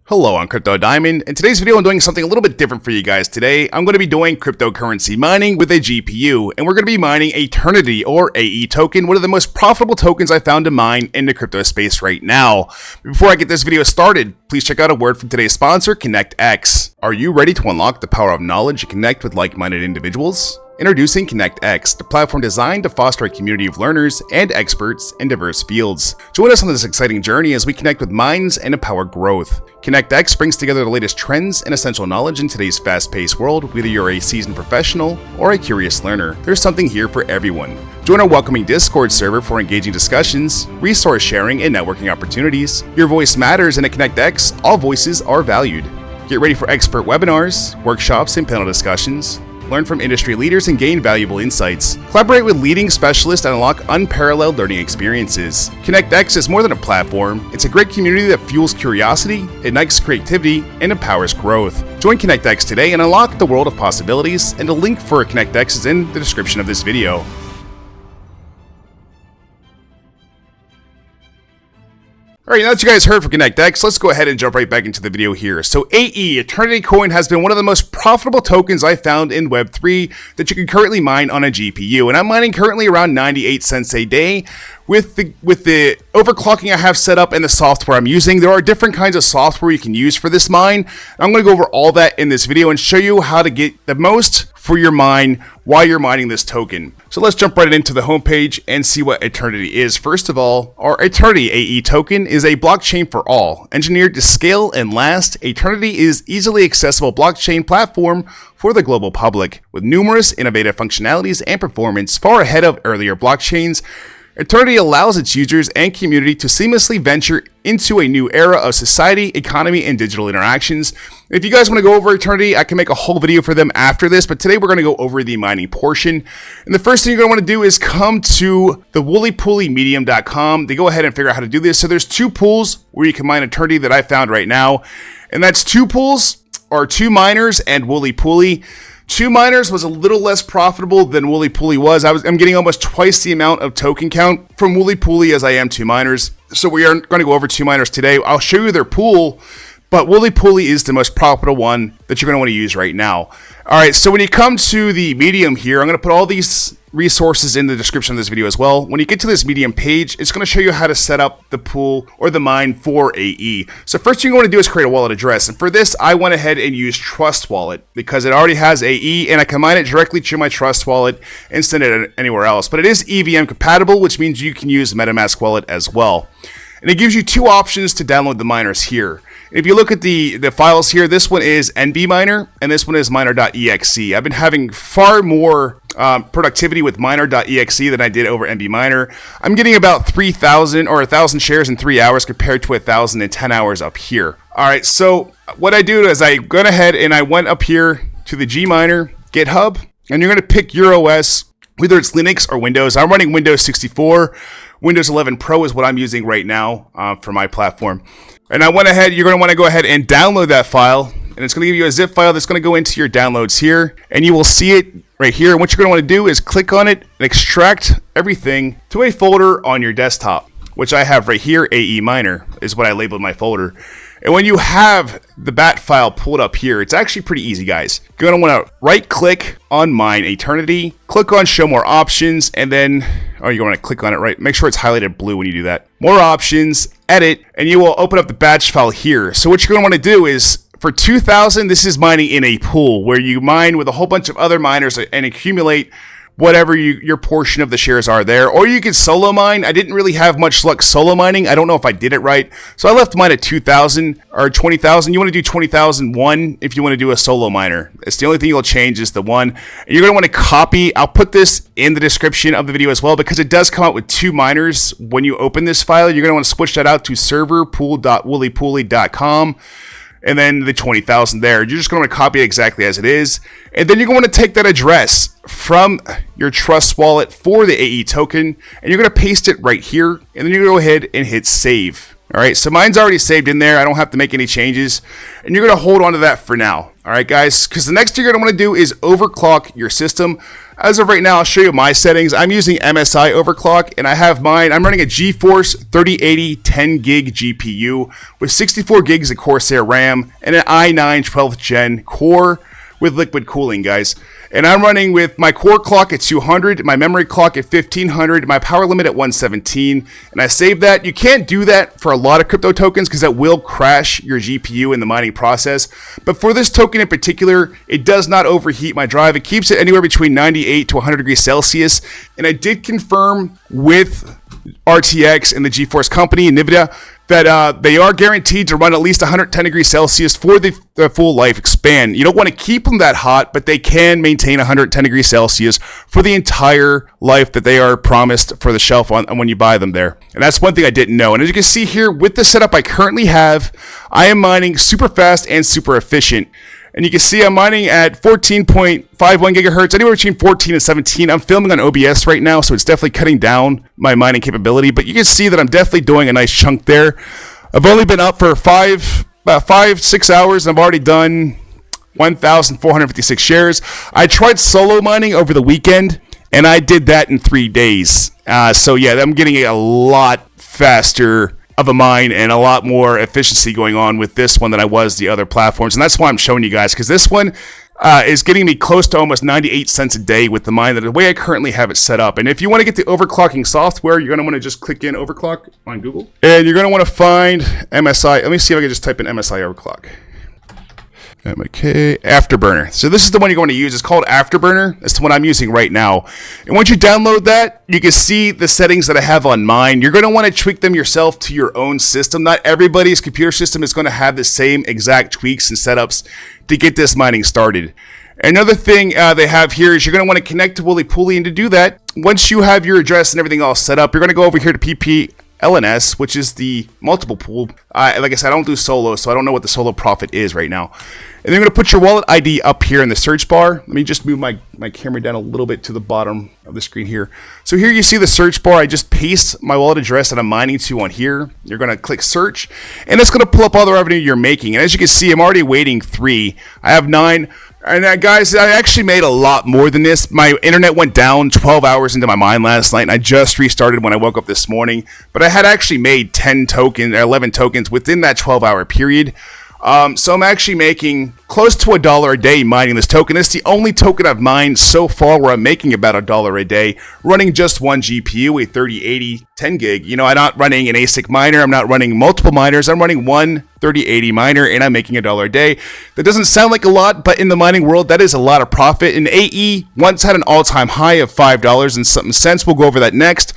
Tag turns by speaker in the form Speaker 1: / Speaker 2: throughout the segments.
Speaker 1: Hello, I'm Crypto Diamond. In today's video, I'm doing something a little bit different for you guys today. I'm going to be doing cryptocurrency mining with a GPU, and we're going to be mining Aeternity or AE token, one of the most profitable tokens I found to mine in the crypto space right now. Before I get this video started, please check out a word from today's sponsor, ConnectX. Are you ready to unlock the power of knowledge and connect with like-minded individuals? Introducing ConnectX, the platform designed to foster a community of learners and experts in diverse fields. Join us on this exciting journey as we connect with minds and empower growth. ConnectX brings together the latest trends and essential knowledge in today's fast-paced world. Whether you're a seasoned professional or a curious learner, there's something here for everyone. Join our welcoming Discord server for engaging discussions, resource sharing, and networking opportunities. Your voice matters, and at ConnectX, all voices are valued. Get ready for expert webinars, workshops, and panel discussions. Learn from industry leaders and gain valuable insights. Collaborate with leading specialists and unlock unparalleled learning experiences. ConnectX is more than a platform. It's a great community that fuels curiosity, ignites creativity, and empowers growth. Join ConnectX today and unlock the world of possibilities, and the link for ConnectX is in the description of this video. Alright, now that you guys heard from ConnectX, let's go ahead and jump right back into the video here. So AE, Eternity Coin, has been one of the most profitable tokens I found in Web3 that you can currently mine on a GPU. And I'm mining currently around 98 cents a day. With the overclocking I have set up and the software I'm using, there are different kinds of software you can use for this mine. I'm going to go over all that in this video and show you how to get the most for your mine while you're mining this token. So let's jump right into the homepage and see what Eternity is. First of all, our Eternity AE token is a blockchain for all. Engineered to scale and last, Eternity is easily accessible blockchain platform for the global public with numerous innovative functionalities and performance far ahead of earlier blockchains. Eternity allows its users and community to seamlessly venture into a new era of society, economy, and digital interactions. If you guys want to go over Eternity, I can make a whole video for them after this, but today we're going to go over the mining portion. And the first thing you're going to want to do is come to the Woolypooly Medium.com. They go ahead and figure out how to do this. So there's two pools where you can mine Eternity that I found right now. And that's two pools, or two miners and Woolypooly. Two miners was a little less profitable than Woolypooly was. I'm getting almost twice the amount of token count from Woolypooly as I am two miners. So we are going to go over two miners today. I'll show you their pool, but Woolypooly is the most profitable one that you're going to want to use right now. All right, so when you come to the Medium here, I'm going to put all these resources in the description of this video as well. When you get to this Medium page, it's going to show you how to set up the pool or the mine for AE. So first thing you want to do is create a wallet address. And for this, I went ahead and used Trust Wallet because it already has AE and I can mine it directly to my Trust Wallet and send it anywhere else. But it is EVM compatible, which means you can use MetaMask Wallet as well. And it gives you two options to download the miners here. If you look at the files here, this one is NB Miner and this one is miner.exe. I've been having far more productivity with miner.exe than I did over NB Miner. I'm getting about 3,000 or 1,000 shares in 3 hours compared to 1,000 in 10 hours up here. All right, so what I do is I went ahead and I went up here to the Gminer GitHub, and you're going to pick your OS, whether it's Linux or Windows. I'm running Windows 64. Windows 11 Pro is what I'm using right now for my platform. And I went ahead, you're going to want to go ahead and download that file. And it's going to give you a zip file that's going to go into your downloads here. And you will see it right here. And what you're going to want to do is click on it and extract everything to a folder on your desktop, which I have right here, AE Miner is what I labeled my folder. And when you have the bat file pulled up here, it's actually pretty easy, guys. You're going to want to right click on Mine Eternity, click on Show More Options, and then, you're going to click on it right. Make sure it's highlighted blue when you do that. More options, edit, and you will open up the batch file here. So what you're going to want to do is, for 2,000, this is mining in a pool where you mine with a whole bunch of other miners and accumulate whatever your portion of the shares are there. Or you can solo mine. I didn't really have much luck solo mining. I don't know if I did it right. So I left mine at 2,000 or 20,000. You want to do 20,001 if you want to do a solo miner. It's the only thing you'll change is the one. And you're going to want to copy. I'll put this in the description of the video as well because it does come out with two miners. When you open this file, you're going to want to switch that out to serverpool.woolypooly.com. And then the 20,000 there. You're just going to copy it exactly as it is. And then you're going to take that address from your Trust Wallet for the AE token. And you're going to paste it right here. And then you're going to go ahead and hit save. All right, so mine's already saved in there. I don't have to make any changes. And you're going to hold on to that for now. All right, guys, because the next thing you're going to want to do is overclock your system. As of right now, I'll show you my settings. I'm using MSI overclock, and I have mine. I'm running a GeForce 3080 10 gig GPU with 64 gigs of Corsair RAM and an i9 12th gen core with liquid cooling, guys. And I'm running with my core clock at 200, my memory clock at 1500, my power limit at 117, and I saved that. You can't do that for a lot of crypto tokens because that will crash your GPU in the mining process. But for this token in particular, it does not overheat my drive. It keeps it anywhere between 98 to 100 degrees Celsius. And I did confirm with RTX and the GeForce company, NVIDIA, that they are guaranteed to run at least 110 degrees Celsius for the full life span. You don't want to keep them that hot, but they can maintain 110 degrees Celsius for the entire life that they are promised for the shelf when you buy them there. And that's one thing I didn't know. And as you can see here, with the setup I currently have, I am mining super fast and super efficient. And you can see I'm mining at 14.51 gigahertz, anywhere between 14 and 17. I'm filming on OBS right now, so it's definitely cutting down my mining capability. But you can see that I'm definitely doing a nice chunk there. I've only been up for about 5-6 hours, and I've already done 1,456 shares. I tried solo mining over the weekend, and I did that in 3 days. So yeah, I'm getting a lot faster of a mine and a lot more efficiency going on with this one than I was the other platforms. And that's why I'm showing you guys, because this one is getting me close to almost 98 cents a day with the mine, the way I currently have it set up. And if you want to get the overclocking software, you're going to want to just click in overclock on Google. And you're going to want to find MSI. Let me see if I can just type in MSI overclock. Okay, Afterburner. So this is the one you're going to use. It's called Afterburner. That's the one I'm using right now. And once you download that, you can see the settings that I have on mine. You're going to want to tweak them yourself to your own system. Not everybody's computer system is going to have the same exact tweaks and setups to get this mining started. Another thing they have here is you're going to want to connect to Woolypooly, and to do that, once you have your address and everything all set up, you're going to go over here to PPLN, which is the multiple pool. Like I said, I don't do solo, so I don't know what the solo profit is right now. And then you're going to put your wallet ID up here in the search bar. Let me just move my camera down a little bit to the bottom of the screen here. So here you see the search bar. I just paste my wallet address that I'm mining to on here. You're going to click search, and it's going to pull up all the revenue you're making. And as you can see, I'm already waiting 3. I have 9. And guys, I actually made a lot more than this. My internet went down 12 hours into my mine last night, and I just restarted when I woke up this morning. But I had actually made 11 tokens within that 12-hour period. So I'm actually making close to $1 a day mining this token. It's the only token I've mined so far where I'm making about $1 a day, running just one GPU, a 3080 10 gig. You know, I'm not running an ASIC miner. I'm not running multiple miners. I'm running one 3080 miner, and I'm making $1 a day. That doesn't sound like a lot, but in the mining world, that is a lot of profit. And AE once had an all-time high of $5 and something cents. We'll go over that next.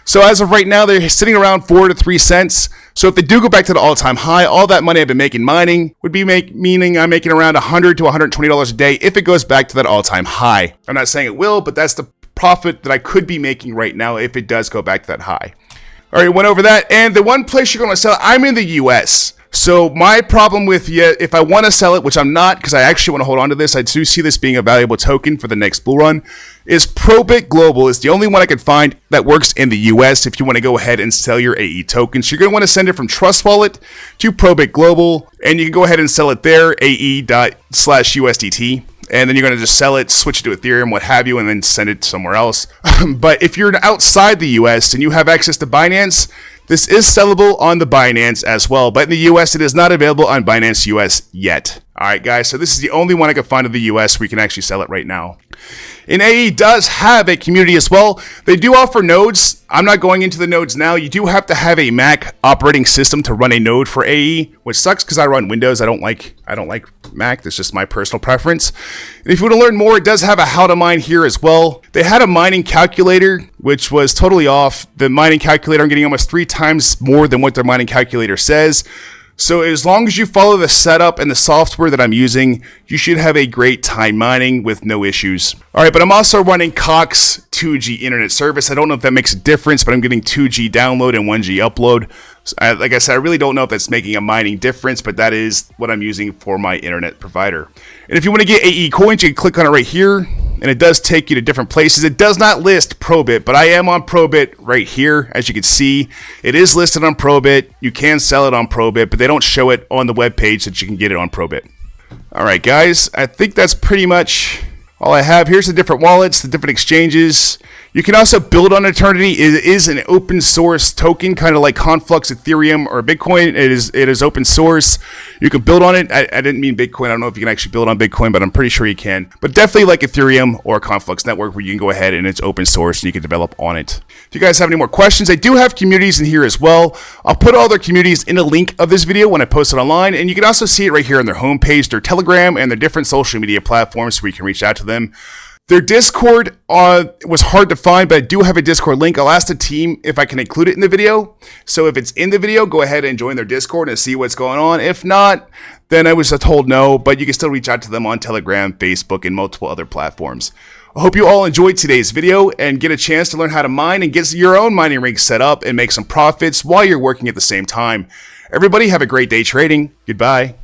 Speaker 1: So as of right now, they're sitting around 4 to 3 cents. So if they do go back to the all-time high, all that money I've been making mining would be meaning I'm making around $100 to $120 a day if it goes back to that all-time high. I'm not saying it will, but that's the profit that I could be making right now if it does go back to that high. All right, went over that. And the one place you're going to sell, I'm in the US. So my problem with if I want to sell it, which I'm not, because I actually want to hold on to this, I do see this being a valuable token for the next bull run, is Probit Global. Is the only one I could find that works in the US if you want to go ahead and sell your AE tokens. So you're going to want to send it from Trust Wallet to Probit Global, and you can go ahead and sell it there, AE./USDT. And then you're going to just sell it, switch it to Ethereum, what have you, and then send it somewhere else. But if you're outside the US and you have access to Binance, this is sellable on the Binance as well. But in the US, it is not available on Binance US yet. All right, guys, so this is the only one I can find in the US where you can actually sell it right now. And AE does have a community as well. They do offer nodes. I'm not going into the nodes now. You do have to have a Mac operating system to run a node for AE, which sucks because I run Windows. I don't like Mac. That's just my personal preference. And if you want to learn more, it does have a how to mine here as well. They had a mining calculator, which was totally off. The mining calculator, I'm getting almost 3 times more than what their mining calculator says. So as long as you follow the setup and the software that I'm using, you should have a great time mining with no issues. All right, but I'm also running Cox 2G internet service. I don't know if that makes a difference, but I'm getting 2G download and 1G upload. So like I said, I really don't know if that's making a mining difference, but that is what I'm using for my internet provider. And if you want to get AE coins, you can click on it right here. and it does take you to different places. It does not list Probit, but I am on Probit right here. As you can see, it is listed on Probit. You can sell it on Probit, but they don't show it on the web page that you can get it on Probit. All right, guys, I think that's pretty much all I have. Here's the different wallets, the different exchanges. You can also build on Eternity. It is an open source token, kind of like Conflux, Ethereum, or Bitcoin. It is open source. You can build on it. I didn't mean Bitcoin. I don't know if you can actually build on Bitcoin, but I'm pretty sure you can. But definitely like Ethereum or Conflux Network, where you can go ahead and it's open source and you can develop on it. If you guys have any more questions, I do have communities in here as well. I'll put all their communities in a link of this video when I post it online, and you can also see it right here on their homepage, their Telegram, and their different social media platforms where you can reach out to them. Their Discord was hard to find, but I do have a Discord link. I'll ask the team if I can include it in the video. So if it's in the video, go ahead and join their Discord and see what's going on. If not, then I was told no, but you can still reach out to them on Telegram, Facebook, and multiple other platforms. I hope you all enjoyed today's video and get a chance to learn how to mine and get your own mining rig set up and make some profits while you're working at the same time. Everybody have a great day trading. Goodbye.